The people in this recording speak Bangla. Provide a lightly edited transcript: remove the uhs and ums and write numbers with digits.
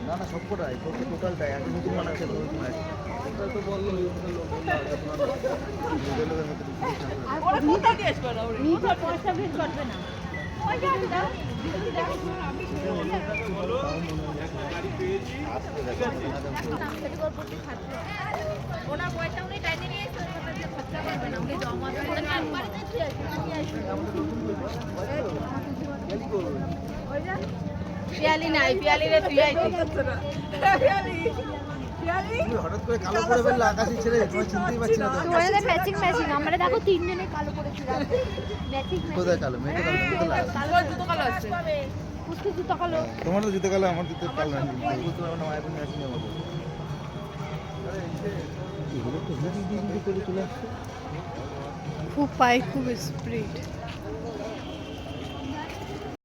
না না সবকটাই টোটালটাই একটা নতুন বানাচ্ছে তো বললো ওনার বয়টা উনি টাইটে নিয়ে এসে খরচা করবে না উনি জমা করে পিয়ালি নাই পিয়ালি রে তুই আইছিস হঠাৎ করে কালো করে ফেললো আকাশি ছেড়ে তোমার চিনতেই পারছি না তোমাদের ম্যাচিং ম্যাচিং আমরা দেখো তিনজনে কালো পরেছিলাম ম্যাচিং কোথায় কালো মেয়েটা কালো জুতো কালো আছে পুষ্টি জুতো কালো তোমার তো জুতো কালো আমার জুতো কালো না বুঝতে পারবো না মায়ের ম্যাচিং এর মতো এগুলো তো হিদি করে চলে আসছে খুব পাই খুব স্পিড